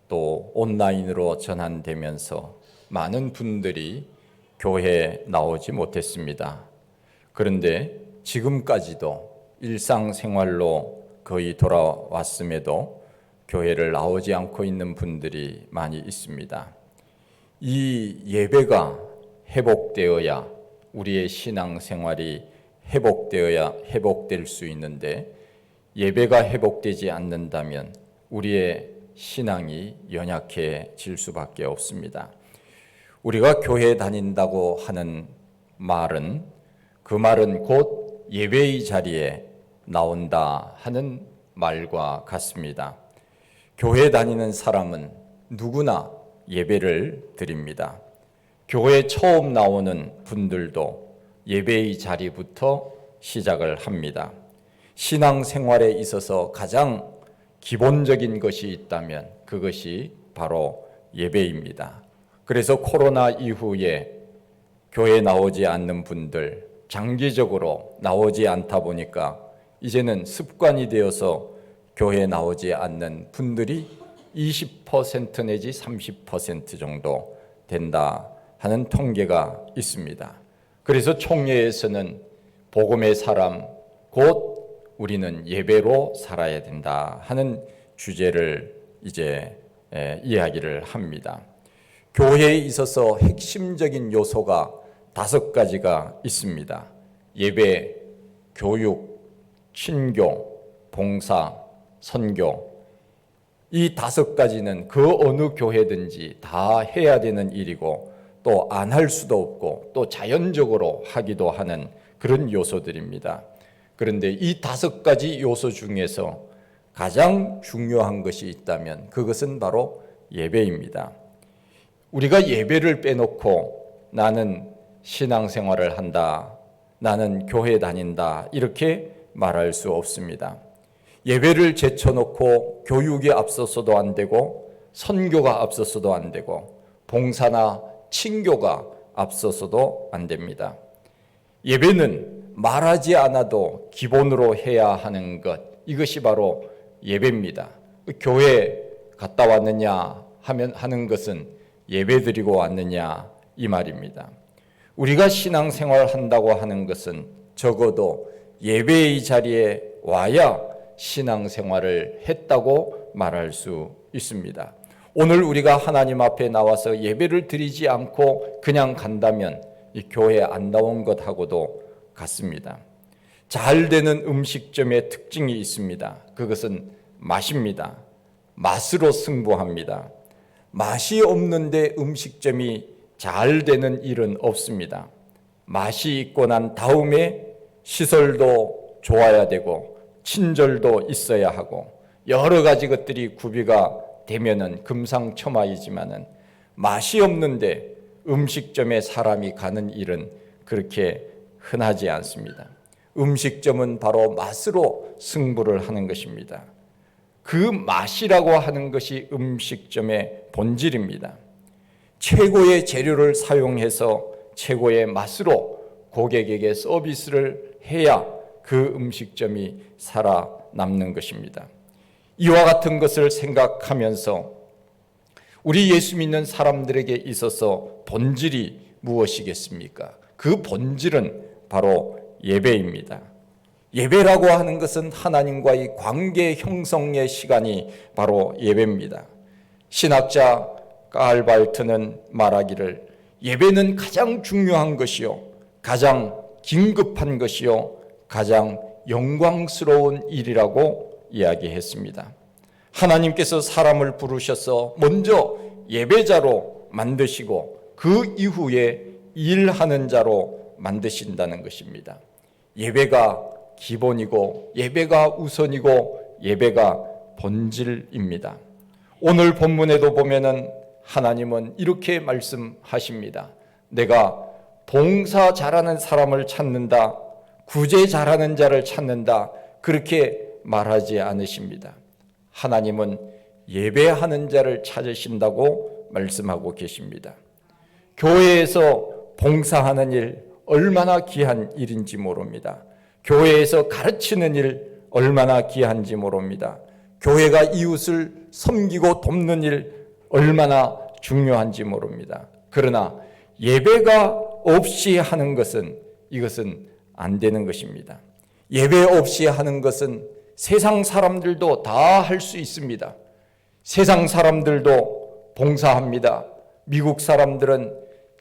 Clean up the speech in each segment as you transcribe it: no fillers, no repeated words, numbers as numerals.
또 온라인으로 전환되면서 많은 분들이 교회에 나오지 못했습니다. 그런데 지금까지도 일상생활로 거의 돌아왔음에도 교회를 나오지 않고 있는 분들이 많이 있습니다. 이 예배가 회복되어야 우리의 신앙생활이 회복될 수 있는데, 예배가 회복되지 않는다면 우리의 신앙이 연약해질 수밖에 없습니다. 우리가 교회에 다닌다고 하는 말은, 그 말은 곧 예배의 자리에 나온다 하는 말과 같습니다. 교회에 다니는 사람은 누구나 예배를 드립니다. 교회에 처음 나오는 분들도 예배의 자리부터 시작을 합니다. 신앙생활에 있어서 가장 기본적인 것이 있다면 그것이 바로 예배입니다. 그래서 코로나 이후에 교회에 나오지 않는 분들, 장기적으로 나오지 않다 보니까 이제는 습관이 되어서 교회에 나오지 않는 분들이 20% 내지 30% 정도 된다 하는 통계가 있습니다. 그래서 총회에서는 복음의 사람, 곧 우리는 예배로 살아야 된다 하는 주제를 이제 이야기를 합니다. 교회에 있어서 핵심적인 요소가 5가지가 있습니다. 예배, 교육, 친교, 봉사, 선교. 이 5가지는 그 어느 교회든지 다 해야 되는 일이고, 또 안 할 수도 없고, 또 자연적으로 하기도 하는 그런 요소들입니다. 그런데 이 5가지 요소 중에서 가장 중요한 것이 있다면 그것은 바로 예배입니다. 우리가 예배를 빼놓고 나는 신앙생활을 한다, 나는 교회 다닌다, 이렇게 말할 수 없습니다. 예배를 제쳐놓고 교육이 앞서서도 안 되고, 선교가 앞서서도 안 되고, 봉사나 친교가 앞서서도 안 됩니다. 예배는 말하지 않아도 기본으로 해야 하는 것, 이것이 바로 예배입니다. 교회 갔다 왔느냐 하는 것은 예배 드리고 왔느냐 이 말입니다. 우리가 신앙생활 한다고 하는 것은 적어도 예배의 자리에 와야 신앙생활을 했다고 말할 수 있습니다. 오늘 우리가 하나님 앞에 나와서 예배를 드리지 않고 그냥 간다면 이 교회에 안 나온 것하고도 같습니다. 잘 되는 음식점의 특징이 있습니다. 그것은 맛입니다. 맛으로 승부합니다. 맛이 없는데 음식점이 잘 되는 일은 없습니다. 맛이 있고 난 다음에 시설도 좋아야 되고, 친절도 있어야 하고, 여러 가지 것들이 구비가 되면은 금상첨화이지만은 맛이 없는데 음식점에 사람이 가는 일은 그렇게 흔하지 않습니다. 음식점은 바로 맛으로 승부를 하는 것입니다. 그 맛이라고 하는 것이 음식점의 본질입니다. 최고의 재료를 사용해서 최고의 맛으로 고객에게 서비스를 해야 그 음식점이 살아남는 것입니다. 이와 같은 것을 생각하면서 우리 예수 믿는 사람들에게 있어서 본질이 무엇이겠습니까? 그 본질은 바로 예배입니다. 예배라고 하는 것은 하나님과의 관계 형성의 시간이 바로 예배입니다. 신학자 깔발트는 말하기를, 예배는 가장 중요한 것이요, 가장 긴급한 것이요, 가장 영광스러운 일이라고 이야기했습니다. 하나님께서 사람을 부르셔서 먼저 예배자로 만드시고 그 이후에 일하는 자로 만드신다는 것입니다. 예배가 기본이고, 예배가 우선이고, 예배가 본질입니다. 오늘 본문에도 보면은 하나님은 이렇게 말씀하십니다. 내가 봉사 잘하는 사람을 찾는다, 구제 잘하는 자를 찾는다, 그렇게 말하지 않으십니다. 하나님은 예배하는 자를 찾으신다고 말씀하고 계십니다. 교회에서 봉사하는 일 얼마나 귀한 일인지 모릅니다. 교회에서 가르치는 일 얼마나 귀한지 모릅니다. 교회가 이웃을 섬기고 돕는 일 얼마나 중요한지 모릅니다. 그러나 예배가 없이 하는 것은 이것은 안 되는 것입니다. 예배 없이 하는 것은 세상 사람들도 다 할 수 있습니다. 세상 사람들도 봉사합니다. 미국 사람들은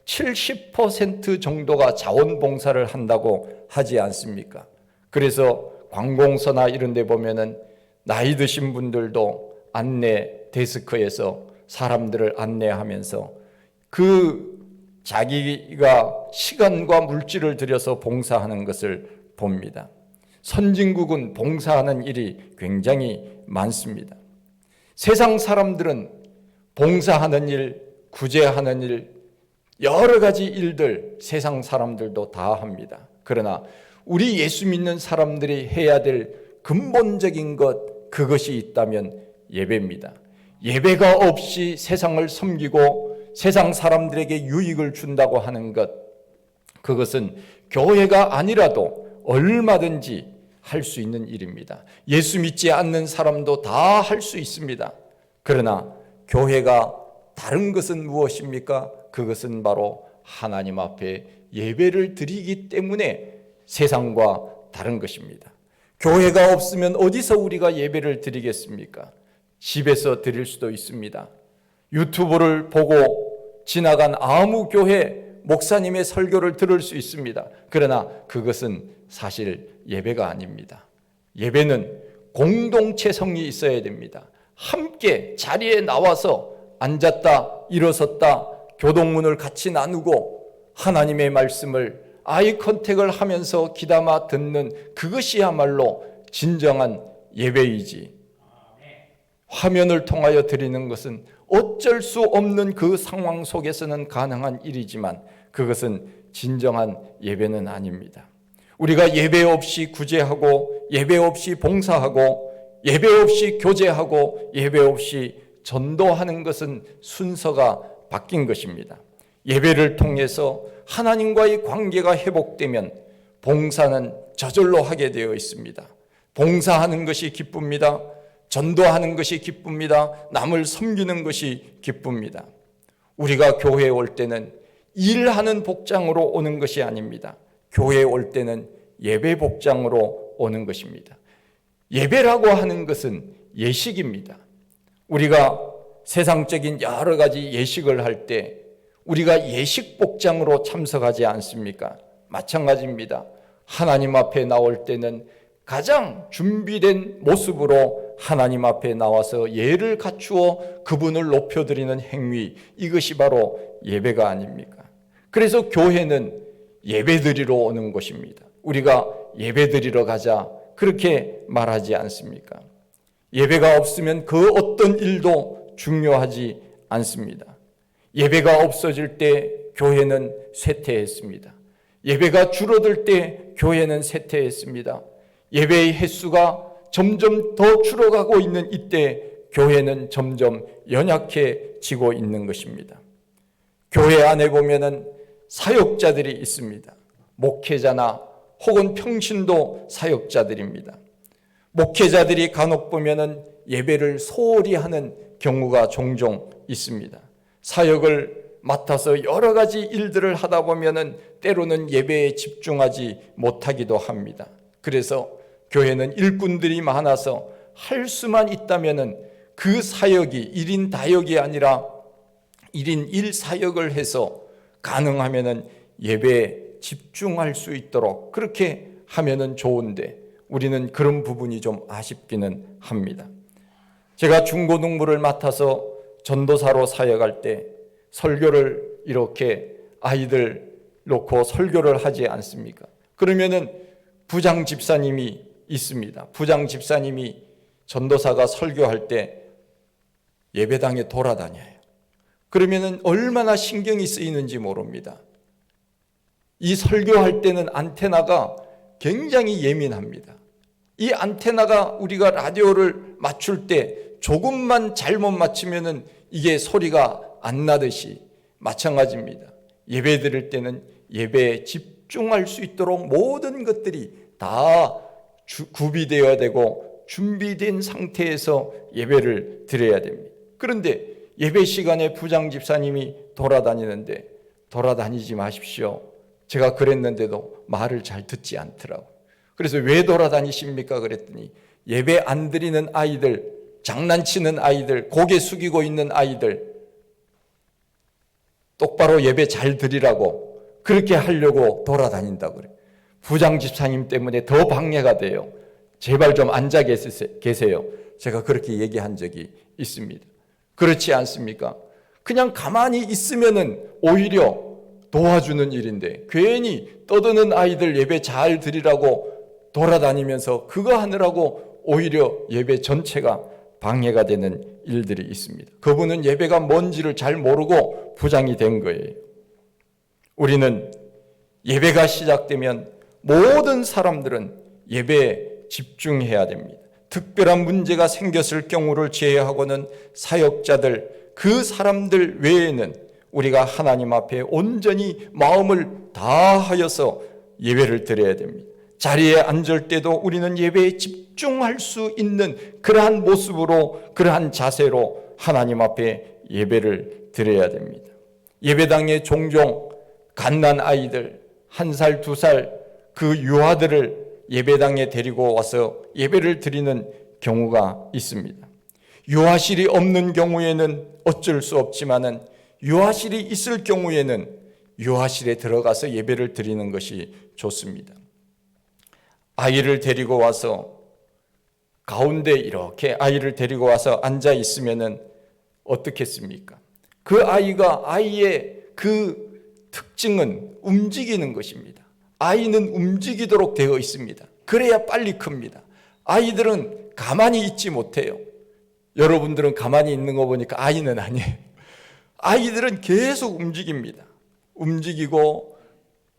70% 정도가 자원봉사를 한다고 하지 않습니까? 그래서 관공서나 이런 데 보면은 나이 드신 분들도 안내 데스크에서 사람들을 안내하면서 그 자기가 시간과 물질을 들여서 봉사하는 것을 봅니다. 선진국은 봉사하는 일이 굉장히 많습니다. 세상 사람들은 봉사하는 일, 구제하는 일, 여러 가지 일들 세상 사람들도 다 합니다. 그러나 우리 예수 믿는 사람들이 해야 될 근본적인 것, 그것이 있다면 예배입니다. 예배가 없이 세상을 섬기고 세상 사람들에게 유익을 준다고 하는 것, 그것은 교회가 아니라도 얼마든지 할 수 있는 일입니다. 예수 믿지 않는 사람도 다 할 수 있습니다. 그러나 교회가 다른 것은 무엇입니까? 그것은 바로 하나님 앞에 예배를 드리기 때문에 세상과 다른 것입니다. 교회가 없으면 어디서 우리가 예배를 드리겠습니까? 집에서 드릴 수도 있습니다. 유튜브를 보고 지나간 아무 교회 목사님의 설교를 들을 수 있습니다. 그러나 그것은 사실 예배가 아닙니다. 예배는 공동체성이 있어야 됩니다. 함께 자리에 나와서 앉았다 일어섰다 교동문을 같이 나누고 하나님의 말씀을 아이 컨택을 하면서 귀담아 듣는 그것이야말로 진정한 예배이지, 화면을 통하여 드리는 것은 어쩔 수 없는 그 상황 속에서는 가능한 일이지만 그것은 진정한 예배는 아닙니다. 우리가 예배 없이 구제하고 예배 없이 봉사하고 예배 없이 교제하고 예배 없이 전도하는 것은 순서가 바뀐 것입니다. 예배를 통해서 하나님과의 관계가 회복되면 봉사는 저절로 하게 되어 있습니다. 봉사하는 것이 기쁩니다. 전도하는 것이 기쁩니다. 남을 섬기는 것이 기쁩니다. 우리가 교회에 올 때는 일하는 복장으로 오는 것이 아닙니다. 교회에 올 때는 예배 복장으로 오는 것입니다. 예배라고 하는 것은 예식입니다. 우리가 세상적인 여러 가지 예식을 할 때 우리가 예식 복장으로 참석하지 않습니까? 마찬가지입니다. 하나님 앞에 나올 때는 가장 준비된 모습으로 하나님 앞에 나와서 예를 갖추어 그분을 높여드리는 행위, 이것이 바로 예배가 아닙니까? 그래서 교회는 예배드리러 오는 곳입니다. 우리가 예배드리러 가자 그렇게 말하지 않습니까? 예배가 없으면 그 어떤 일도 중요하지 않습니다. 예배가 없어질 때 교회는 쇠퇴했습니다. 예배가 줄어들 때 교회는 쇠퇴했습니다. 예배의 횟수가 점점 더 줄어가고 있는 이때 교회는 점점 연약해지고 있는 것입니다. 교회 안에 보면은 사역자들이 있습니다. 목회자나 혹은 평신도 사역자들입니다. 목회자들이 간혹 보면은 예배를 소홀히 하는 경우가 종종 있습니다. 사역을 맡아서 여러 가지 일들을 하다 보면은 때로는 예배에 집중하지 못하기도 합니다. 그래서 교회는 일꾼들이 많아서 할 수만 있다면은 그 사역이 1인 다역이 아니라 1인 1사역을 해서 가능하면은 예배에 집중할 수 있도록 그렇게 하면은 좋은데 우리는 그런 부분이 좀 아쉽기는 합니다. 제가 중고등부를 맡아서 전도사로 사역할 때 설교를 이렇게 아이들 놓고 설교를 하지 않습니까? 그러면은 부장 집사님이 있습니다. 부장 집사님이 전도사가 설교할 때 예배당에 돌아다녀요. 그러면은 얼마나 신경이 쓰이는지 모릅니다. 이 설교할 때는 안테나가 굉장히 예민합니다. 이 안테나가 우리가 라디오를 맞출 때 조금만 잘못 맞추면은 이게 소리가 안 나듯이 마찬가지입니다. 예배 드릴 때는 예배에 집중할 수 있도록 모든 것들이 다 구비되어야 되고 준비된 상태에서 예배를 드려야 됩니다. 그런데 예배 시간에 부장 집사님이 돌아다니는데 돌아다니지 마십시오. 제가 그랬는데도 말을 잘 듣지 않더라고요. 그래서 왜 돌아다니십니까? 그랬더니 예배 안 드리는 아이들, 장난치는 아이들, 고개 숙이고 있는 아이들 똑바로 예배 잘 드리라고 그렇게 하려고 돌아다닌다고 그래요. 부장 집사님 때문에 더 방해가 돼요. 제발 좀 앉아 계세요. 제가 그렇게 얘기한 적이 있습니다. 그렇지 않습니까? 그냥 가만히 있으면은 오히려 도와주는 일인데 괜히 떠드는 아이들 예배 잘 드리라고 돌아다니면서 그거 하느라고 오히려 예배 전체가 방해가 되는 일들이 있습니다. 그분은 예배가 뭔지를 잘 모르고 부장이 된 거예요. 우리는 예배가 시작되면 모든 사람들은 예배에 집중해야 됩니다. 특별한 문제가 생겼을 경우를 제외하고는 사역자들, 그 사람들 외에는 우리가 하나님 앞에 온전히 마음을 다하여서 예배를 드려야 됩니다. 자리에 앉을 때도 우리는 예배에 집중할 수 있는 그러한 모습으로, 그러한 자세로 하나님 앞에 예배를 드려야 됩니다. 예배당에 종종 갓난 아이들 1살, 2살 그 유아들을 예배당에 데리고 와서 예배를 드리는 경우가 있습니다. 유아실이 없는 경우에는 어쩔 수 없지만은 유아실이 있을 경우에는 유아실에 들어가서 예배를 드리는 것이 좋습니다. 아이를 데리고 와서 가운데 이렇게 아이를 데리고 와서 앉아 있으면은 어떻겠습니까? 그 아이가 아이의 그 특징은 움직이는 것입니다. 아이는 움직이도록 되어 있습니다. 그래야 빨리 큽니다. 아이들은 가만히 있지 못해요. 여러분들은 가만히 있는 거 보니까 아이는 아니에요. 아이들은 계속 움직입니다. 움직이고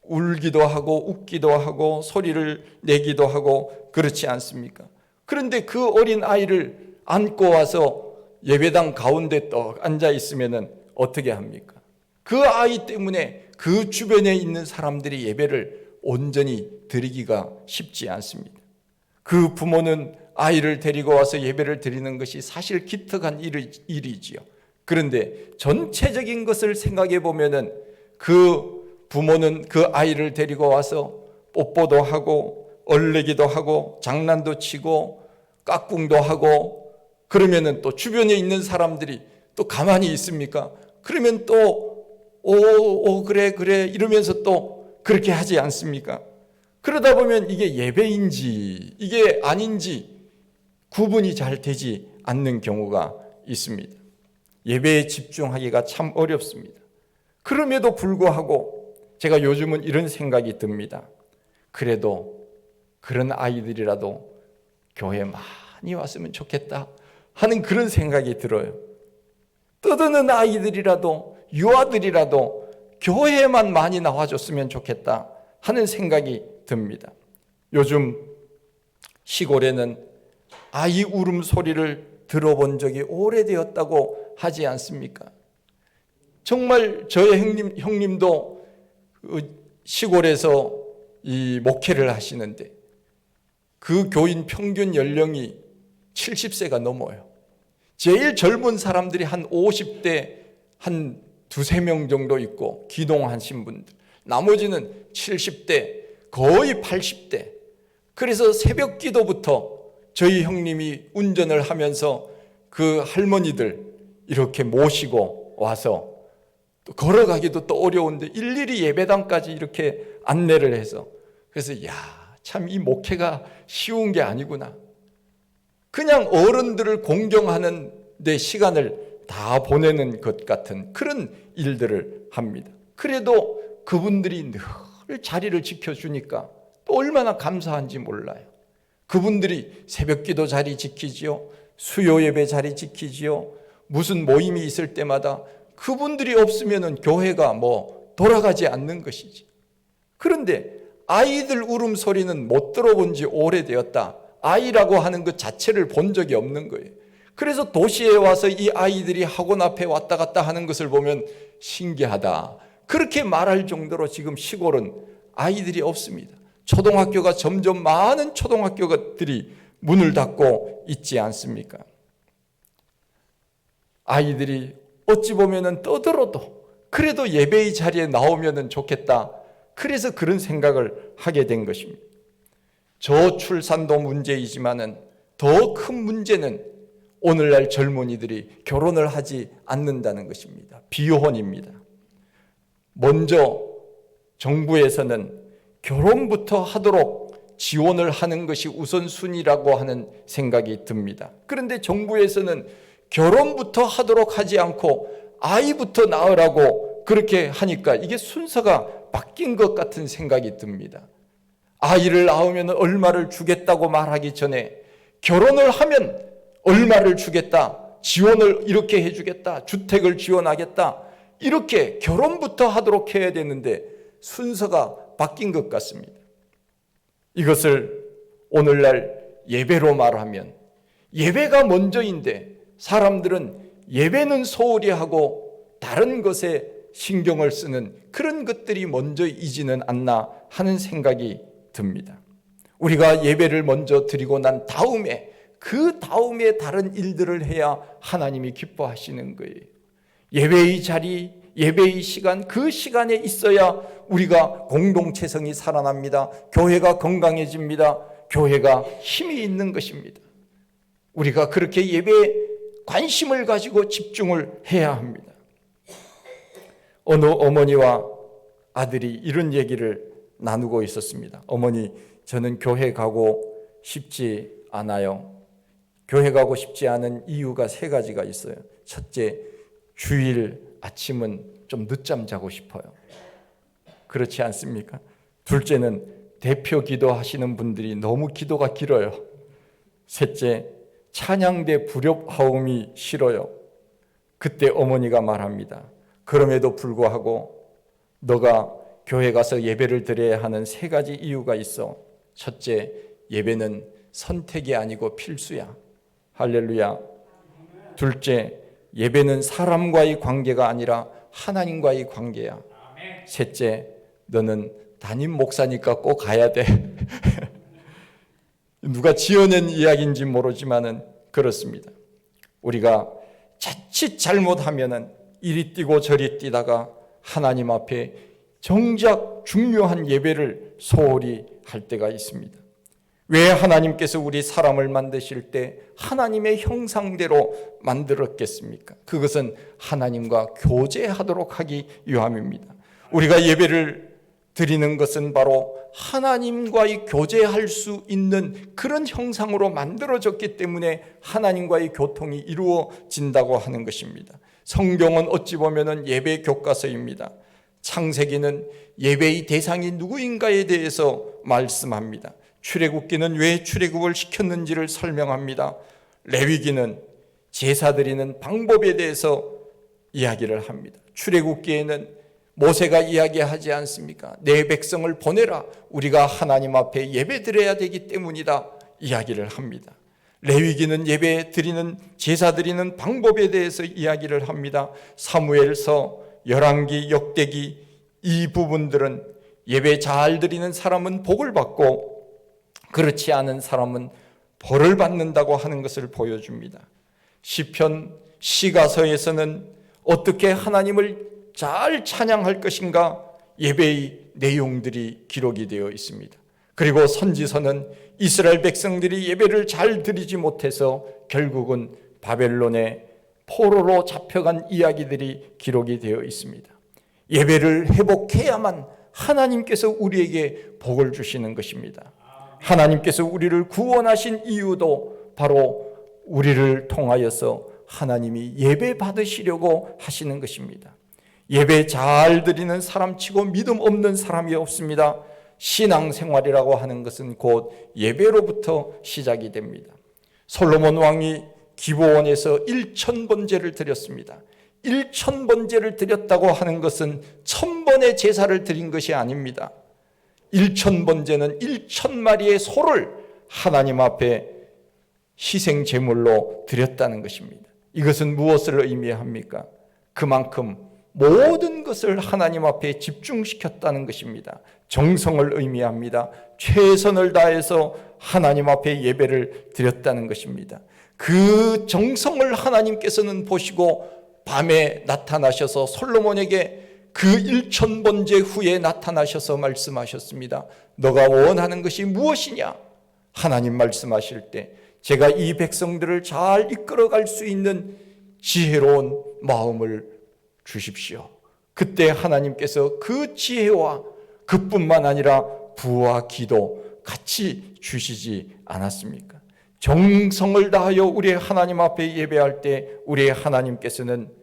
울기도 하고 웃기도 하고 소리를 내기도 하고 그렇지 않습니까? 그런데 그 어린 아이를 안고 와서 예배당 가운데 떡 앉아 있으면 어떻게 합니까? 그 아이 때문에 그 주변에 있는 사람들이 예배를 온전히 드리기가 쉽지 않습니다. 그 부모는 아이를 데리고 와서 예배를 드리는 것이 사실 기특한 일이지요. 그런데 전체적인 것을 생각해 보면은 그 부모는 그 아이를 데리고 와서 뽀뽀도 하고 얼레기도 하고 장난도 치고 깍꿍도 하고 그러면은 또 주변에 있는 사람들이 또 가만히 있습니까? 그러면 또 그래 이러면서 또 그렇게 하지 않습니까? 그러다 보면 이게 예배인지 이게 아닌지 구분이 잘 되지 않는 경우가 있습니다. 예배에 집중하기가 참 어렵습니다. 그럼에도 불구하고 제가 요즘은 이런 생각이 듭니다. 그래도 그런 아이들이라도 교회 많이 왔으면 좋겠다 하는 그런 생각이 들어요. 떠드는 아이들이라도 유아들이라도 교회에만 많이 나와줬으면 좋겠다 하는 생각이 듭니다. 요즘 시골에는 아이 울음소리를 들어본 적이 오래되었다고 하지 않습니까? 정말 저의 형님도 시골에서 이 목회를 하시는데 그 교인 평균 연령이 70세가 넘어요. 제일 젊은 사람들이 한 50대 한 두세 명 정도 있고 기동하신 분들, 나머지는 70대 거의 80대. 그래서 새벽 기도부터 저희 형님이 운전을 하면서 그 할머니들 이렇게 모시고 와서 또 걸어가기도 또 어려운데 일일이 예배당까지 이렇게 안내를 해서 그래서 참 이 목회가 쉬운 게 아니구나. 그냥 어른들을 공경하는 데 시간을 다 보내는 것 같은 그런 일들을 합니다. 그래도 그분들이 늘 자리를 지켜주니까 또 얼마나 감사한지 몰라요. 그분들이 새벽기도 자리 지키지요. 수요 예배 자리 지키지요. 무슨 모임이 있을 때마다 그분들이 없으면 교회가 돌아가지 않는 것이지. 그런데 아이들 울음소리는 못 들어본 지 오래되었다. 아이라고 하는 것 자체를 본 적이 없는 거예요. 그래서 도시에 와서 이 아이들이 학원 앞에 왔다 갔다 하는 것을 보면 신기하다. 그렇게 말할 정도로 지금 시골은 아이들이 없습니다. 초등학교가 점점 많은 초등학교들이 문을 닫고 있지 않습니까? 아이들이 어찌 보면은 떠들어도 그래도 예배의 자리에 나오면 좋겠다. 그래서 그런 생각을 하게 된 것입니다. 저출산도 문제이지만은 더 큰 문제는 오늘날 젊은이들이 결혼을 하지 않는다는 것입니다. 비혼입니다. 먼저 정부에서는 결혼부터 하도록 지원을 하는 것이 우선순위라고 하는 생각이 듭니다. 그런데 정부에서는 결혼부터 하도록 하지 않고 아이부터 낳으라고 그렇게 하니까 이게 순서가 바뀐 것 같은 생각이 듭니다. 아이를 낳으면 얼마를 주겠다고 말하기 전에 결혼을 하면 얼마를 주겠다, 지원을 이렇게 해주겠다, 주택을 지원하겠다, 이렇게 결혼부터 하도록 해야 되는데 순서가 바뀐 것 같습니다. 이것을 오늘날 예배로 말하면 예배가 먼저인데 사람들은 예배는 소홀히 하고 다른 것에 신경을 쓰는 그런 것들이 먼저이지는 않나 하는 생각이 듭니다. 우리가 예배를 먼저 드리고 난 다음에 그 다음에 다른 일들을 해야 하나님이 기뻐하시는 거예요. 예배의 자리, 예배의 시간, 그 시간에 있어야 우리가 공동체성이 살아납니다. 교회가 건강해집니다. 교회가 힘이 있는 것입니다. 우리가 그렇게 예배에 관심을 가지고 집중을 해야 합니다. 어느 어머니와 아들이 이런 얘기를 나누고 있었습니다. 어머니, 저는 교회 가고 싶지 않아요. 교회 가고 싶지 않은 이유가 3가지가 있어요. 첫째, 주일 아침은 좀 늦잠 자고 싶어요. 그렇지 않습니까? 둘째는 대표 기도하시는 분들이 너무 기도가 길어요. 셋째, 찬양대 불협화음이 싫어요. 그때 어머니가 말합니다. 그럼에도 불구하고 너가 교회 가서 예배를 드려야 하는 3가지 이유가 있어. 첫째, 예배는 선택이 아니고 필수야. 할렐루야. 둘째, 예배는 사람과의 관계가 아니라 하나님과의 관계야. 셋째, 너는 담임 목사니까 꼭 가야 돼. 누가 지어낸 이야기인지 모르지만은 그렇습니다. 우리가 자칫 잘못하면은 이리 뛰고 저리 뛰다가 하나님 앞에 정작 중요한 예배를 소홀히 할 때가 있습니다. 왜 하나님께서 우리 사람을 만드실 때 하나님의 형상대로 만들었겠습니까? 그것은 하나님과 교제하도록 하기 위함입니다. 우리가 예배를 드리는 것은 바로 하나님과의 교제할 수 있는 그런 형상으로 만들어졌기 때문에 하나님과의 교통이 이루어진다고 하는 것입니다. 성경은 어찌 보면 예배 교과서입니다. 창세기는 예배의 대상이 누구인가에 대해서 말씀합니다. 출애굽기는 왜 출애굽을 시켰는지를 설명합니다. 레위기는 제사 드리는 방법에 대해서 이야기를 합니다. 출애굽기에는 모세가 이야기하지 않습니까? 내 백성을 보내라. 우리가 하나님 앞에 예배 드려야 되기 때문이다. 이야기를 합니다. 레위기는 예배 드리는 제사 드리는 방법에 대해서 이야기를 합니다. 사무엘서, 열왕기, 역대기 이 부분들은 예배 잘 드리는 사람은 복을 받고 그렇지 않은 사람은 벌을 받는다고 하는 것을 보여줍니다. 시편 시가서에서는 어떻게 하나님을 잘 찬양할 것인가 예배의 내용들이 기록이 되어 있습니다. 그리고 선지서는 이스라엘 백성들이 예배를 잘 드리지 못해서 결국은 바벨론의 포로로 잡혀간 이야기들이 기록이 되어 있습니다. 예배를 회복해야만 하나님께서 우리에게 복을 주시는 것입니다. 하나님께서 우리를 구원하신 이유도 바로 우리를 통하여서 하나님이 예배 받으시려고 하시는 것입니다. 예배 잘 드리는 사람치고 믿음 없는 사람이 없습니다. 신앙생활이라고 하는 것은 곧 예배로부터 시작이 됩니다. 솔로몬 왕이 기브온에서 1000번제를 드렸습니다. 1000번제를 드렸다고 하는 것은 1000번의 제사를 드린 것이 아닙니다. 1000번제는 1000마리의 소를 하나님 앞에 희생 제물로 드렸다는 것입니다. 이것은 무엇을 의미합니까? 그만큼 모든 것을 하나님 앞에 집중시켰다는 것입니다. 정성을 의미합니다. 최선을 다해서 하나님 앞에 예배를 드렸다는 것입니다. 그 정성을 하나님께서는 보시고 밤에 나타나셔서 솔로몬에게 그 1000번째 후에 나타나셔서 말씀하셨습니다. 너가 원하는 것이 무엇이냐? 하나님 말씀하실 때 제가 이 백성들을 잘 이끌어갈 수 있는 지혜로운 마음을 주십시오. 그때 하나님께서 그 지혜와 그뿐만 아니라 부와 기도 같이 주시지 않았습니까? 정성을 다하여 우리의 하나님 앞에 예배할 때 우리의 하나님께서는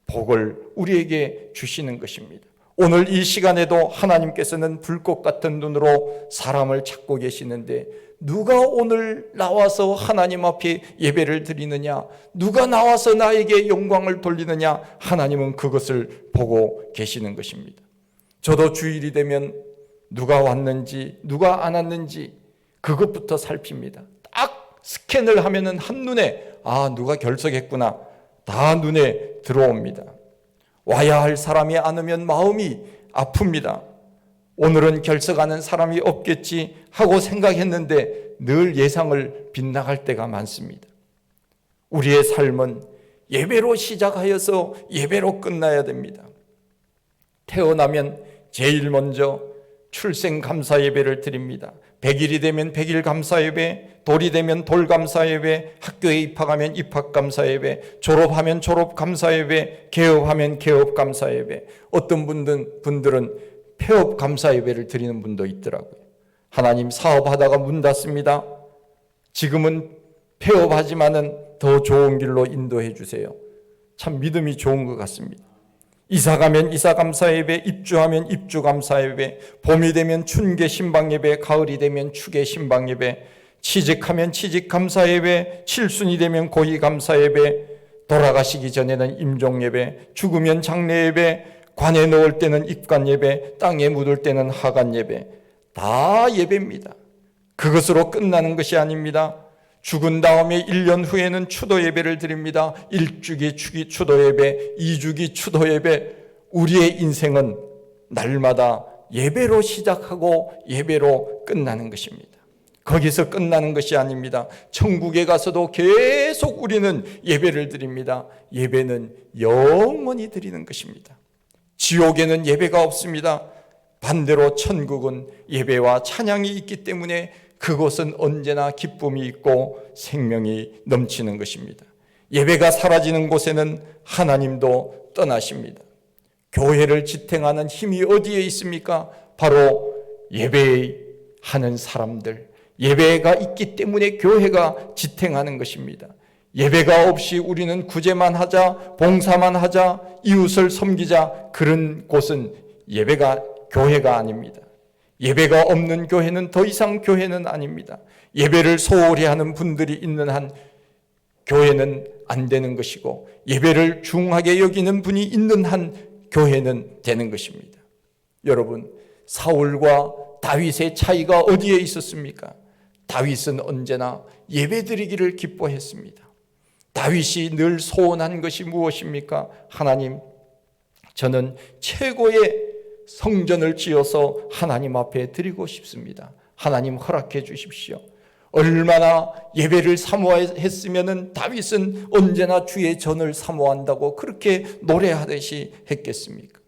복을 우리에게 주시는 것입니다. 오늘 이 시간에도 하나님께서는 불꽃 같은 눈으로 사람을 찾고 계시는데 누가 오늘 나와서 하나님 앞에 예배를 드리느냐, 누가 나와서 나에게 영광을 돌리느냐, 하나님은 그것을 보고 계시는 것입니다. 저도 주일이 되면 누가 왔는지 누가 안 왔는지 그것부터 살핍니다. 딱 스캔을 하면은 한눈에 누가 결석했구나 다 눈에 들어옵니다. 와야 할 사람이 안 오면 마음이 아픕니다. 오늘은 결석하는 사람이 없겠지 하고 생각했는데 늘 예상을 빗나갈 때가 많습니다. 우리의 삶은 예배로 시작하여서 예배로 끝나야 됩니다. 태어나면 제일 먼저 출생 감사 예배를 드립니다. 100일이 되면 100일 감사 예배, 돌이 되면 돌 감사 예배, 학교에 입학하면 입학 감사 예배, 졸업하면 졸업 감사 예배, 개업하면 개업 감사 예배. 어떤 분들은 폐업 감사 예배를 드리는 분도 있더라고요. 하나님 사업하다가 문 닫습니다. 지금은 폐업하지만은 더 좋은 길로 인도해 주세요. 참 믿음이 좋은 것 같습니다. 이사가면 이사감사예배, 입주하면 입주감사예배, 봄이 되면 춘계 신방예배, 가을이 되면 추계 신방예배, 취직하면 취직감사예배, 칠순이 되면 고위감사예배, 돌아가시기 전에는 임종예배, 죽으면 장례예배, 관에 넣을 때는 입관예배, 땅에 묻을 때는 하관예배, 다 예배입니다. 그것으로 끝나는 것이 아닙니다. 죽은 다음에 1년 후에는 추도 예배를 드립니다. 1주기 추도 예배, 2주기 추도 예배. 우리의 인생은 날마다 예배로 시작하고 예배로 끝나는 것입니다. 거기서 끝나는 것이 아닙니다. 천국에 가서도 계속 우리는 예배를 드립니다. 예배는 영원히 드리는 것입니다. 지옥에는 예배가 없습니다. 반대로 천국은 예배와 찬양이 있기 때문에 그곳은 언제나 기쁨이 있고 생명이 넘치는 것입니다. 예배가 사라지는 곳에는 하나님도 떠나십니다. 교회를 지탱하는 힘이 어디에 있습니까? 바로 예배하는 사람들, 예배가 있기 때문에 교회가 지탱하는 것입니다. 예배가 없이 우리는 구제만 하자, 봉사만 하자, 이웃을 섬기자, 그런 곳은 교회가 아닙니다. 예배가 없는 교회는 더 이상 교회는 아닙니다. 예배를 소홀히 하는 분들이 있는 한 교회는 안 되는 것이고, 예배를 중하게 여기는 분이 있는 한 교회는 되는 것입니다. 여러분, 사울과 다윗의 차이가 어디에 있었습니까? 다윗은 언제나 예배드리기를 기뻐했습니다. 다윗이 늘 소원한 것이 무엇입니까? 하나님, 저는 최고의 성전을 지어서 하나님 앞에 드리고 싶습니다. 하나님 허락해 주십시오. 얼마나 예배를 사모했으면 다윗은 언제나 주의 전을 사모한다고 그렇게 노래하듯이 했겠습니까?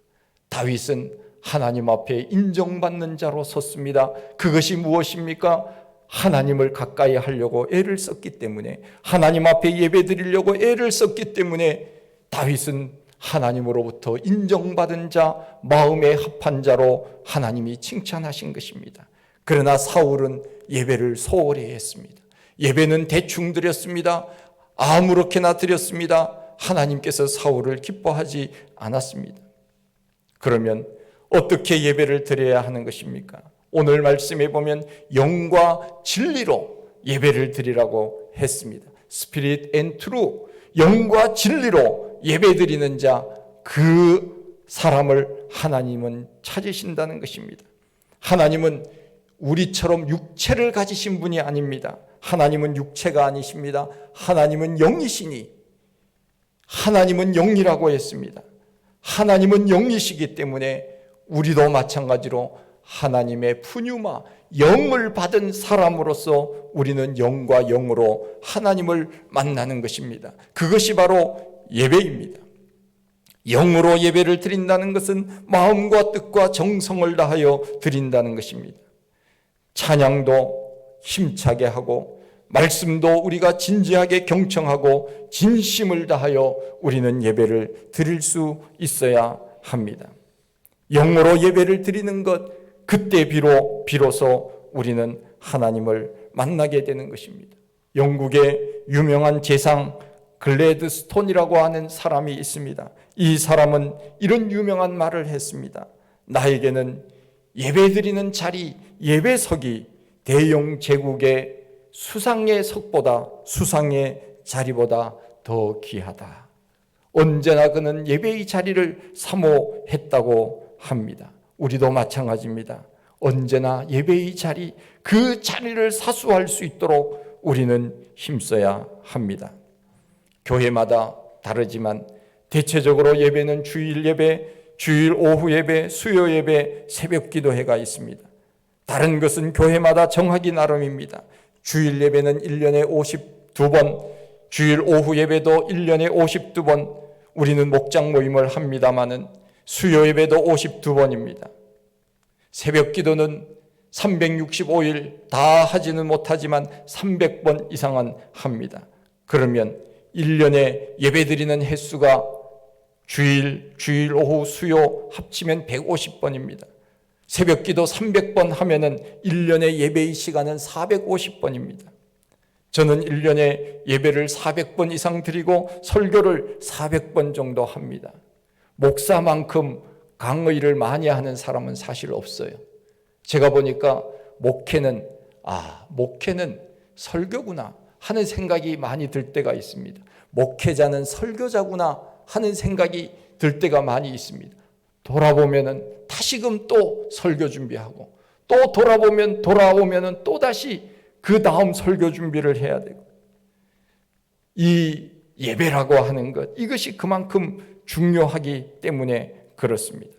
다윗은 하나님 앞에 인정받는 자로 섰습니다. 그것이 무엇입니까? 하나님을 가까이 하려고 애를 썼기 때문에, 하나님 앞에 예배 드리려고 애를 썼기 때문에 다윗은 하나님으로부터 인정받은 자, 마음에 합한 자로 하나님이 칭찬하신 것입니다. 그러나 사울은 예배를 소홀히 했습니다. 예배는 대충 드렸습니다. 아무렇게나 드렸습니다. 하나님께서 사울을 기뻐하지 않았습니다. 그러면 어떻게 예배를 드려야 하는 것입니까? 오늘 말씀에 보면 영과 진리로 예배를 드리라고 했습니다. Spirit and True, 영과 진리로 예배드리는 자, 그 사람을 하나님은 찾으신다는 것입니다. 하나님은 우리처럼 육체를 가지신 분이 아닙니다. 하나님은 육체가 아니십니다. 하나님은 영이시니, 하나님은 영이라고 했습니다. 하나님은 영이시기 때문에 우리도 마찬가지로 하나님의 푸뉴마, 영을 받은 사람으로서 우리는 영과 영으로 하나님을 만나는 것입니다. 그것이 바로 예배입니다. 영으로 예배를 드린다는 것은 마음과 뜻과 정성을 다하여 드린다는 것입니다. 찬양도 힘차게 하고 말씀도 우리가 진지하게 경청하고 진심을 다하여 우리는 예배를 드릴 수 있어야 합니다. 영으로 예배를 드리는 것, 그때 비로소 우리는 하나님을 만나게 되는 것입니다. 영국의 유명한 제상 글래드스톤이라고 하는 사람이 있습니다. 이 사람은 이런 유명한 말을 했습니다. 나에게는 예배드리는 자리, 예배석이 대영 제국의 수상의 석보다, 수상의 자리보다 더 귀하다. 언제나 그는 예배의 자리를 사모했다고 합니다. 우리도 마찬가지입니다. 언제나 예배의 자리, 그 자리를 사수할 수 있도록 우리는 힘써야 합니다. 교회마다 다르지만 대체적으로 예배는 주일 예배, 주일 오후 예배, 수요 예배, 새벽 기도회가 있습니다. 다른 것은 교회마다 정하기 나름입니다. 주일 예배는 1년에 52번, 주일 오후 예배도 1년에 52번 우리는 목장 모임을 합니다마는 수요 예배도 52번입니다. 새벽 기도는 365일 다 하지는 못하지만 300번 이상은 합니다. 그러면 1년에 예배드리는 횟수가 주일 오후, 수요 합치면 150번입니다. 새벽 기도 300번 하면은 1년의 예배의 시간은 450번입니다. 저는 1년에 예배를 400번 이상 드리고 설교를 400번 정도 합니다. 목사만큼 강의를 많이 하는 사람은 사실 없어요. 제가 보니까 목회는 설교구나 하는 생각이 많이 들 때가 있습니다. 목회자는 설교자구나 하는 생각이 들 때가 많이 있습니다. 돌아보면은 다시금 또 설교 준비하고 또 돌아오면은 또 다시 그 다음 설교 준비를 해야 되고, 이 예배라고 하는 것, 이것이 그만큼 중요하기 때문에 그렇습니다.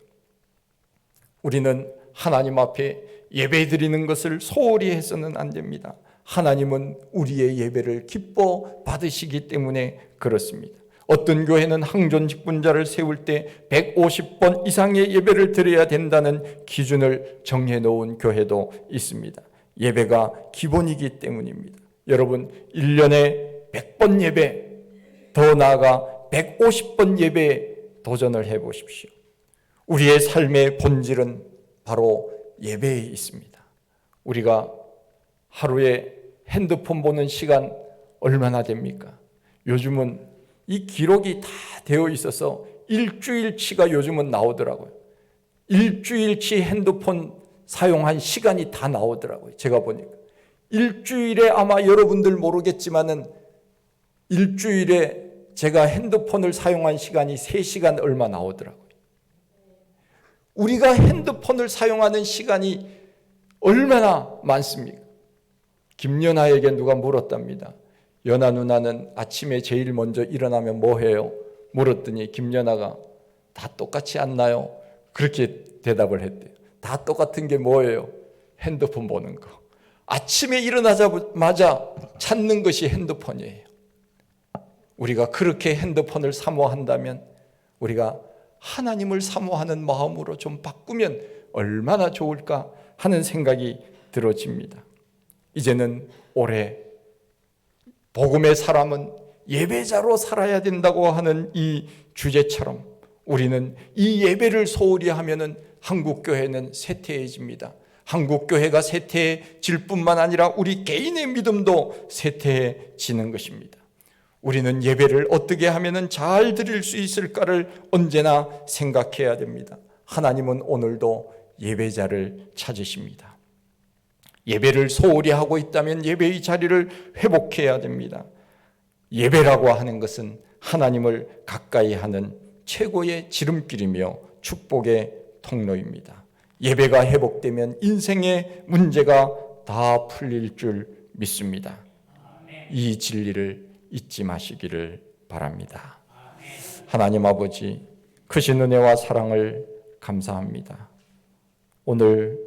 우리는 하나님 앞에 예배 드리는 것을 소홀히 해서는 안 됩니다. 하나님은 우리의 예배를 기뻐 받으시기 때문에 그렇습니다. 어떤 교회는 항존 직분자를 세울 때 150번 이상의 예배를 드려야 된다는 기준을 정해놓은 교회도 있습니다. 예배가 기본이기 때문입니다. 여러분, 1년에 100번 예배, 더 나아가 150번 예배에 도전을 해보십시오. 우리의 삶의 본질은 바로 예배에 있습니다. 우리가 하루에 핸드폰 보는 시간 얼마나 됩니까? 요즘은 이 기록이 다 되어 있어서 일주일치가 요즘은 나오더라고요. 일주일치 핸드폰 사용한 시간이 다 나오더라고요. 제가 보니까 일주일에 아마 여러분들 모르겠지만은 일주일에 제가 핸드폰을 사용한 시간이 3시간 얼마 나오더라고요. 우리가 핸드폰을 사용하는 시간이 얼마나 많습니까? 김연아에게 누가 물었답니다. 연아 누나는 아침에 제일 먼저 일어나면 뭐 해요? 물었더니 김연아가 다 똑같지 않나요? 그렇게 대답을 했대요. 다 똑같은 게 뭐예요? 핸드폰 보는 거. 아침에 일어나자마자 찾는 것이 핸드폰이에요. 우리가 그렇게 핸드폰을 사모한다면 우리가 하나님을 사모하는 마음으로 좀 바꾸면 얼마나 좋을까 하는 생각이 들어집니다. 이제는 올해 복음의 사람은 예배자로 살아야 된다고 하는 이 주제처럼 우리는 이 예배를 소홀히 하면은 한국교회는 쇠퇴해집니다. 한국교회가 쇠퇴해질 뿐만 아니라 우리 개인의 믿음도 쇠퇴해지는 것입니다. 우리는 예배를 어떻게 하면은 잘 드릴 수 있을까를 언제나 생각해야 됩니다. 하나님은 오늘도 예배자를 찾으십니다. 예배를 소홀히 하고 있다면 예배의 자리를 회복해야 됩니다. 예배라고 하는 것은 하나님을 가까이 하는 최고의 지름길이며 축복의 통로입니다. 예배가 회복되면 인생의 문제가 다 풀릴 줄 믿습니다. 이 진리를 잊지 마시기를 바랍니다. 하나님 아버지, 크신 은혜와 사랑을 감사합니다. 오늘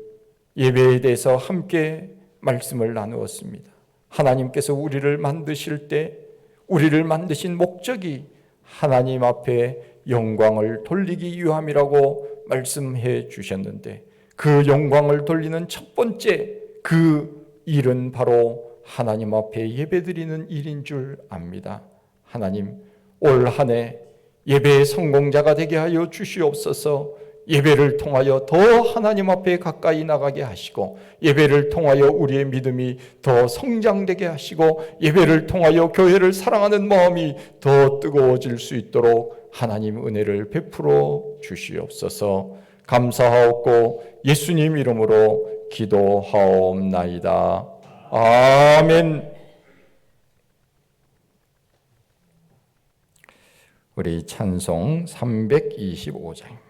예배에 대해서 함께 말씀을 나누었습니다. 하나님께서 우리를 만드실 때 우리를 만드신 목적이 하나님 앞에 영광을 돌리기 위함이라고 말씀해 주셨는데, 그 영광을 돌리는 첫 번째 그 일은 바로 하나님 앞에 예배드리는 일인 줄 압니다. 하나님, 올 한 해 예배의 성공자가 되게 하여 주시옵소서. 예배를 통하여 더 하나님 앞에 가까이 나가게 하시고, 예배를 통하여 우리의 믿음이 더 성장되게 하시고, 예배를 통하여 교회를 사랑하는 마음이 더 뜨거워질 수 있도록 하나님 은혜를 베풀어 주시옵소서. 감사하옵고 예수님 이름으로 기도하옵나이다. 아멘. 우리 찬송 325장입니다.